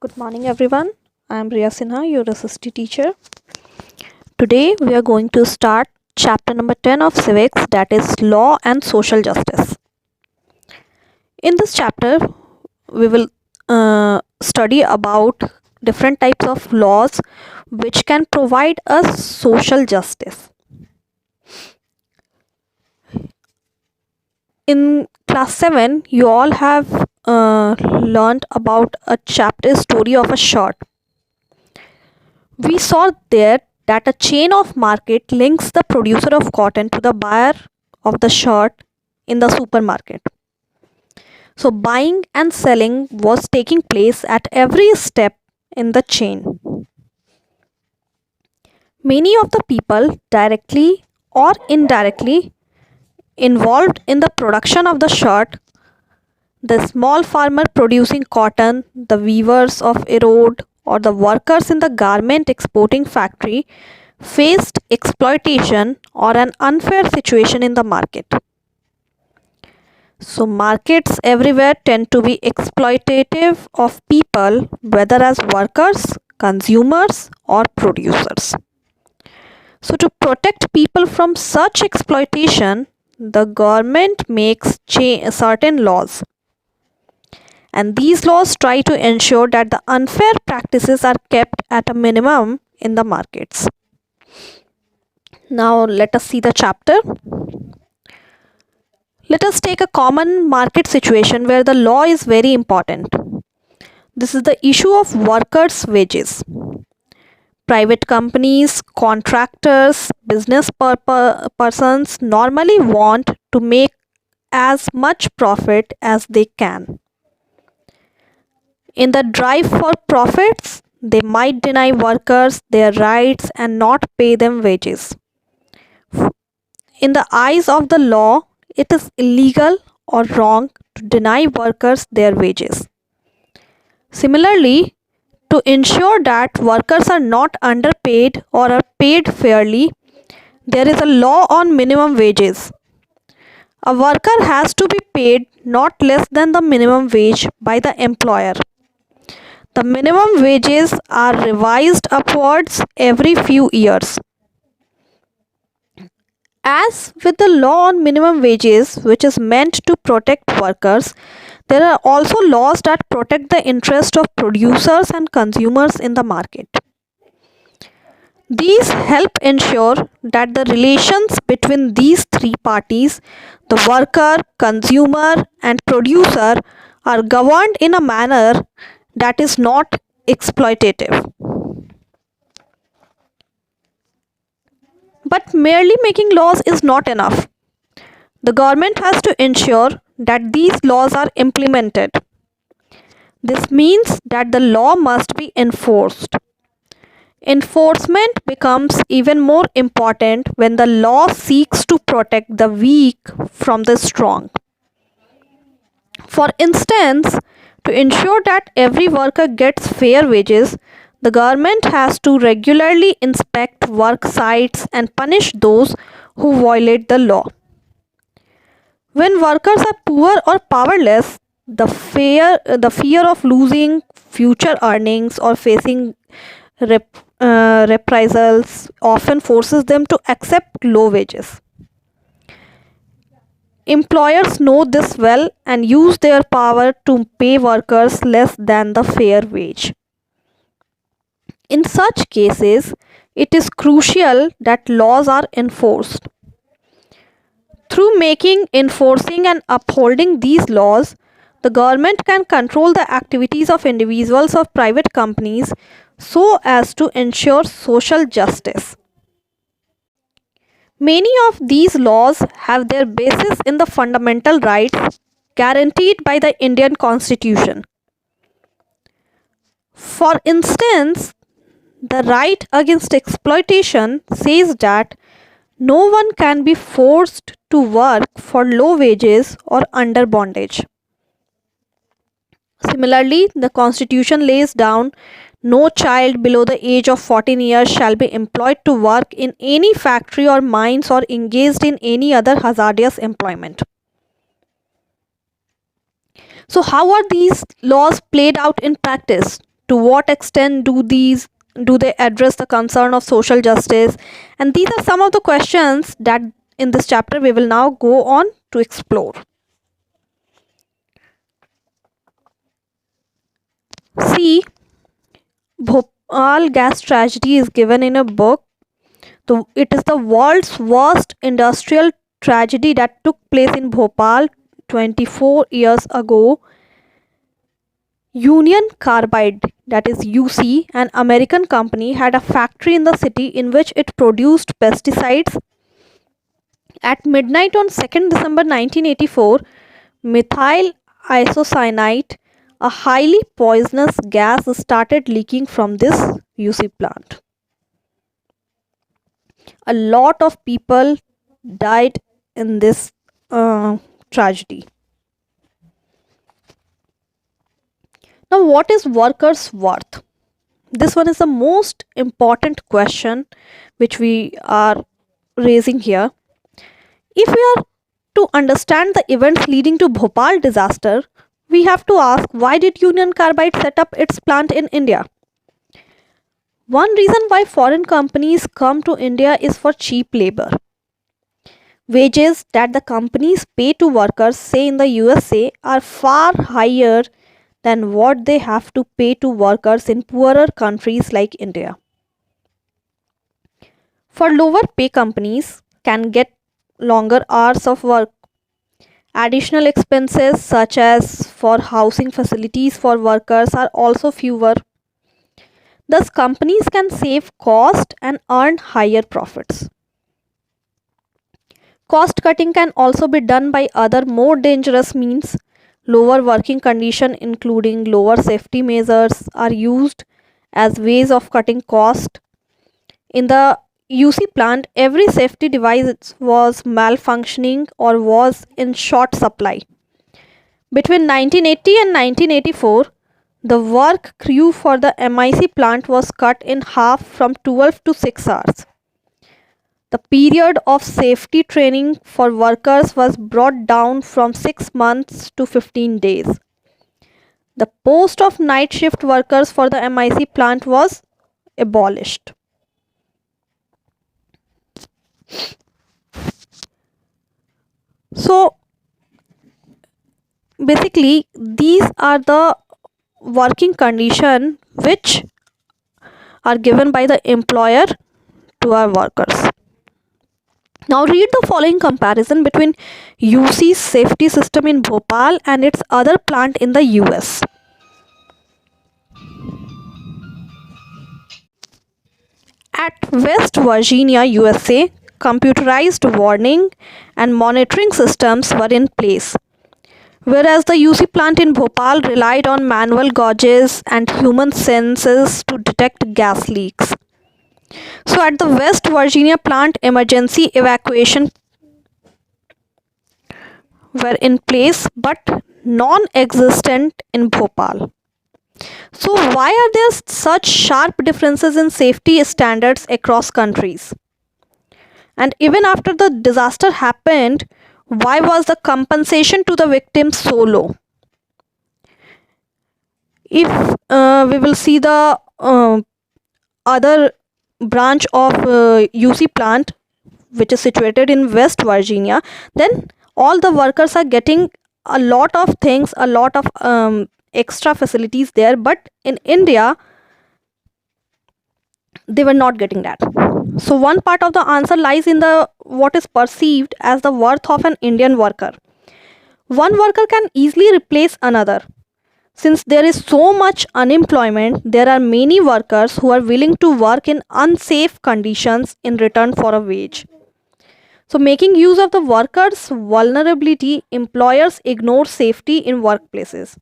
Good morning, everyone. I am Riya Sinha, your assistant teacher. Today, we are going to start chapter number 10 of civics, that is law and social justice. In this chapter, we will study about different types of laws which can provide us social justice. In class 7, you all have learned about a chapter story of a shirt. We saw there that a chain of market links the producer of cotton to the buyer of the shirt in the supermarket. So, buying and selling was taking place at every step in the chain. Many of the people, directly or indirectly, involved in the production of the shirt, the small farmer producing cotton, the weavers of erode, or the workers in the garment exporting factory, faced exploitation or an unfair situation in the market. So, markets everywhere tend to be exploitative of people, whether as workers, consumers, or producers. So, to protect people from such exploitation, the government makes certain laws. And these laws try to ensure that the unfair practices are kept at a minimum in the markets. Now, let us see the chapter. Let us take a common market situation where the law is very important. This is the issue of workers' wages. Private companies, contractors, business persons normally want to make as much profit as they can. In the drive for profits, they might deny workers their rights and not pay them wages. In the eyes of the law, it is illegal or wrong to deny workers their wages. Similarly, to ensure that workers are not underpaid or are paid fairly, there is a law on minimum wages. A worker has to be paid not less than the minimum wage by the employer. The minimum wages are revised upwards every few years. As with the law on minimum wages, which is meant to protect workers, there are also laws that protect the interest of producers and consumers in the market. These help ensure that the relations between these three parties, the worker, consumer, and producer, are governed in a manner that is not exploitative. But merely making laws is not enough. The government has to ensure that these laws are implemented. This means that the law must be enforced. Enforcement becomes even more important when the law seeks to protect the weak from the strong. For instance, to ensure that every worker gets fair wages, the government has to regularly inspect work sites and punish those who violate the law. When workers are poor or powerless, the fear of losing future earnings or facing reprisals often forces them to accept low wages. Employers know this well and use their power to pay workers less than the fair wage. In such cases, it is crucial that laws are enforced. Through making, enforcing, and upholding these laws, the government can control the activities of individuals or private companies so as to ensure social justice. Many of these laws have their basis in the fundamental rights guaranteed by the Indian Constitution. For instance, the right against exploitation says that no one can be forced to work for low wages or under bondage. Similarly, the Constitution lays down no child below the age of 14 years shall be employed to work in any factory or mines or engaged in any other hazardous employment. So, how are these laws played out in practice? To what extent do they address the concern of social justice? And these are some of the questions that in this chapter we will now go on to explore. See, Bhopal gas tragedy is given in a book. It is the world's worst industrial tragedy that took place in Bhopal 24 years ago. Union Carbide, that is UC, an American company, had a factory in the city in which it produced pesticides. At midnight on 2nd December 1984, methyl isocyanate, a highly poisonous gas, started leaking from this UC plant. A lot of people died in this tragedy. Now, what is workers' worth? This one is the most important question which we are raising here. If we are to understand the events leading to Bhopal disaster, we have to ask, why did Union Carbide set up its plant in India? One reason why foreign companies come to India is for cheap labor. Wages that the companies pay to workers, say in the USA, are far higher than what they have to pay to workers in poorer countries like India. For lower pay, companies can get longer hours of work. Additional expenses such as for housing facilities for workers are also fewer. Thus, companies can save cost and earn higher profits. Cost cutting can also be done by other more dangerous means. Lower working conditions, including lower safety measures, are used as ways of cutting cost. In the UC plant, every safety device was malfunctioning or was in short supply. Between 1980 and 1984, the work crew for the MIC plant was cut in half from 12 to 6 hours. The period of safety training for workers was brought down from 6 months to 15 days. The post of night shift workers for the MIC plant was abolished. So basically, these are the working conditions which are given by the employer to our workers. Now read the following comparison between UC's safety system in Bhopal and its other plant in the US. At West Virginia, USA, computerized warning and monitoring systems were in place, whereas the UC plant in Bhopal relied on manual gauges and human senses to detect gas leaks. So at the West Virginia plant, emergency evacuation were in place but non-existent in Bhopal. So why are there such sharp differences in safety standards across countries? And even after the disaster happened, why was the compensation to the victims so low? If we will see the other branch of UC plant which is situated in West Virginia, then all the workers are getting a lot of things, a lot of extra facilities there, but in India they were not getting that. So one part of the answer lies in the what is perceived as the worth of an Indian worker. One worker can easily replace another. Since there is so much unemployment, there are many workers who are willing to work in unsafe conditions in return for a wage. So making use of the workers' vulnerability, employers ignore safety in workplaces.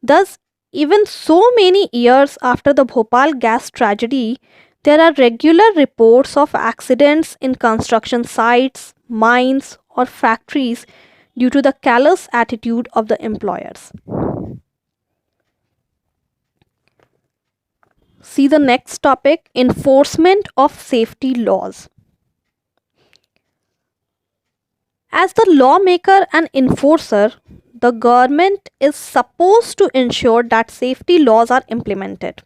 Thus, even so many years after the Bhopal gas tragedy, there are regular reports of accidents in construction sites, mines, or factories due to the callous attitude of the employers. See the next topic, enforcement of safety laws. As the lawmaker and enforcer, the government is supposed to ensure that safety laws are implemented.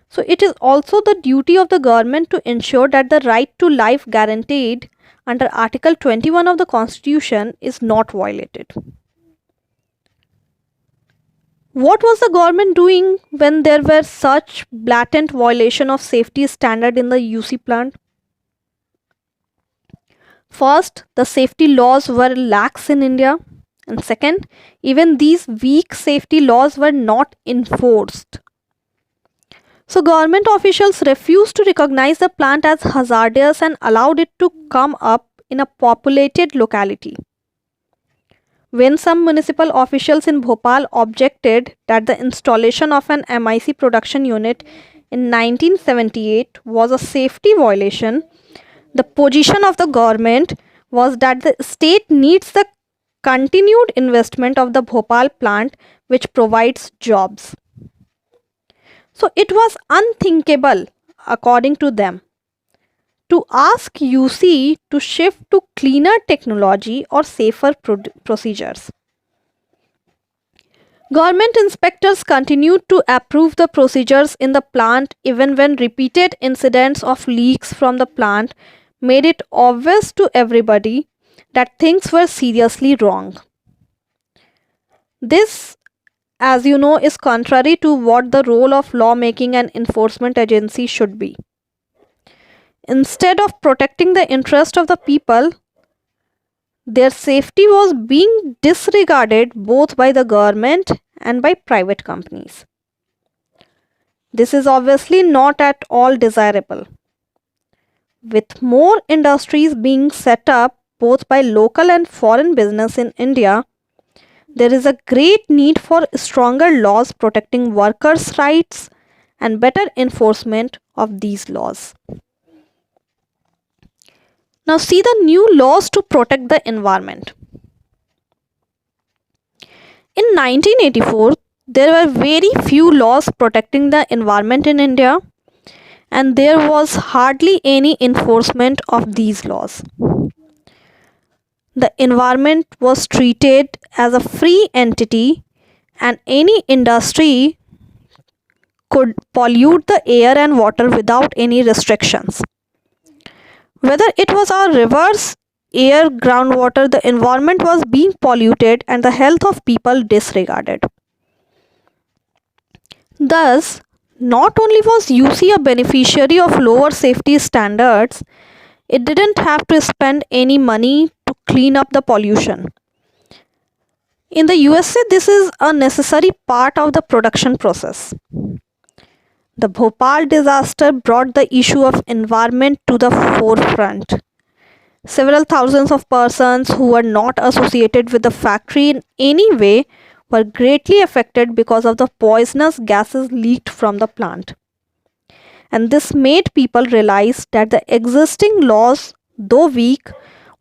So it is also the duty of the government to ensure that the right to life guaranteed under Article 21 of the Constitution is not violated. What was the government doing when there were such blatant violation of safety standard in the UC plant? First, the safety laws were lax in India, and second, even these weak safety laws were not enforced. So government officials refused to recognize the plant as hazardous and allowed it to come up in a populated locality. When some municipal officials in Bhopal objected that the installation of an MIC production unit in 1978 was a safety violation, the position of the government was that the state needs the continued investment of the Bhopal plant, which provides jobs. So it was unthinkable, according to them, to ask UC to shift to cleaner technology or safer procedures. Government inspectors continued to approve the procedures in the plant even when repeated incidents of leaks from the plant made it obvious to everybody that things were seriously wrong. This, as you know, is contrary to what the role of lawmaking and enforcement agency should be. Instead of protecting the interest of the people, their safety was being disregarded both by the government and by private companies. This is obviously not at all desirable. With more industries being set up both by local and foreign business in India, there is a great need for stronger laws protecting workers' rights and better enforcement of these laws. Now see the new laws to protect the environment. In 1984, there were very few laws protecting the environment in India, and there was hardly any enforcement of these laws. The environment was treated as a free entity, and any industry could pollute the air and water without any restrictions. Whether it was our rivers, air, groundwater, the environment was being polluted and the health of people disregarded. Thus, not only was UC a beneficiary of lower safety standards, it didn't have to spend any money to clean up the pollution. In the USA, this is a necessary part of the production process. The Bhopal disaster brought the issue of environment to the forefront. Several thousands of persons who were not associated with the factory in any way were greatly affected because of the poisonous gases leaked from the plant. And this made people realize that the existing laws, though weak,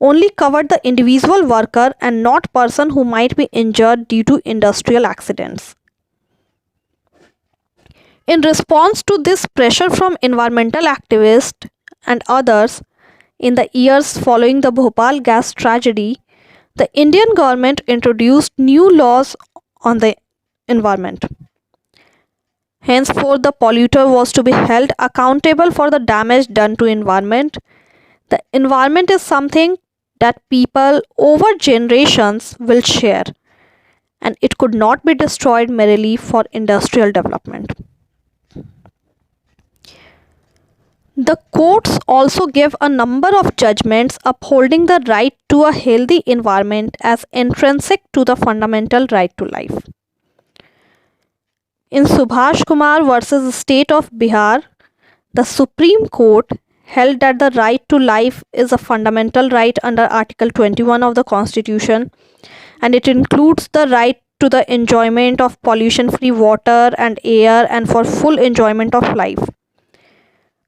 only covered the individual worker and not person who might be injured due to industrial accidents. In response to this pressure from environmental activists and others, in the years following the Bhopal gas tragedy, the Indian government introduced new laws on the environment. Henceforth, the polluter was to be held accountable for the damage done to environment. The environment is something that people over generations will share, and it could not be destroyed merely for industrial development. The courts also gave a number of judgments upholding the right to a healthy environment as intrinsic to the fundamental right to life. In Subhash Kumar versus State of Bihar, the Supreme Court held that the right to life is a fundamental right under Article 21 of the Constitution, and it includes the right to the enjoyment of pollution-free water and air and for full enjoyment of life.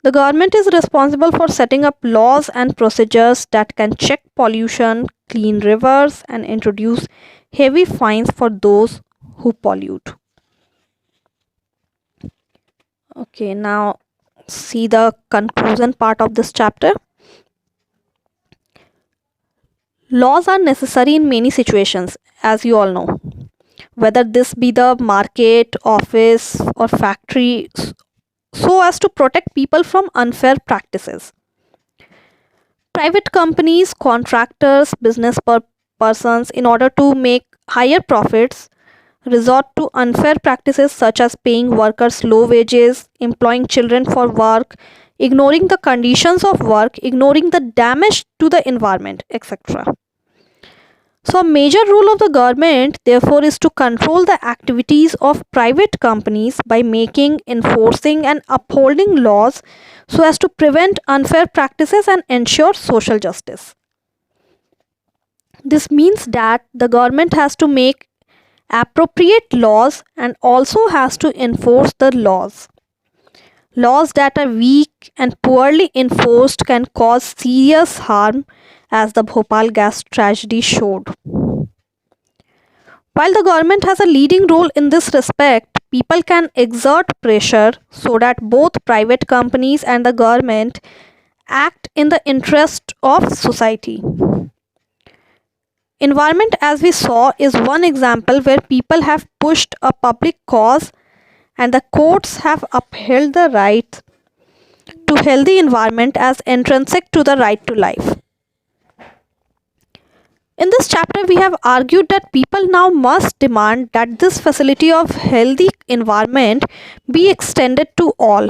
The government is responsible for setting up laws and procedures that can check pollution, clean rivers, and introduce heavy fines for those who pollute. Okay, now see the conclusion part of this chapter. Laws are necessary in many situations, as you all know, whether this be the market, office, or factory, so as to protect people from unfair practices. Private companies, contractors, persons, in order to make higher profits, resort to unfair practices such as paying workers low wages, employing children for work, ignoring the conditions of work, ignoring the damage to the environment, etc. So, a major role of the government, therefore, is to control the activities of private companies by making, enforcing, and upholding laws so as to prevent unfair practices and ensure social justice. This means that the government has to make appropriate laws and also has to enforce the laws. Laws that are weak and poorly enforced can cause serious harm, as the Bhopal gas tragedy showed. While the government has a leading role in this respect, people can exert pressure so that both private companies and the government act in the interest of society. Environment, as we saw, is one example where people have pushed a public cause and the courts have upheld the right to healthy environment as intrinsic to the right to life. In this chapter, we have argued that people now must demand that this facility of healthy environment be extended to all.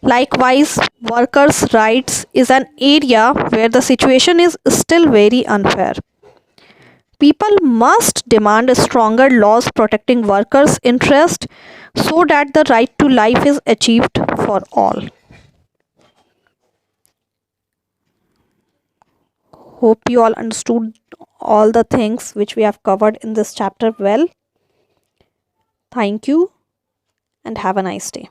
Likewise, workers' rights is an area where the situation is still very unfair. People must demand stronger laws protecting workers' interest so that the right to life is achieved for all. Hope you all understood all the things which we have covered in this chapter well. Thank you and have a nice day.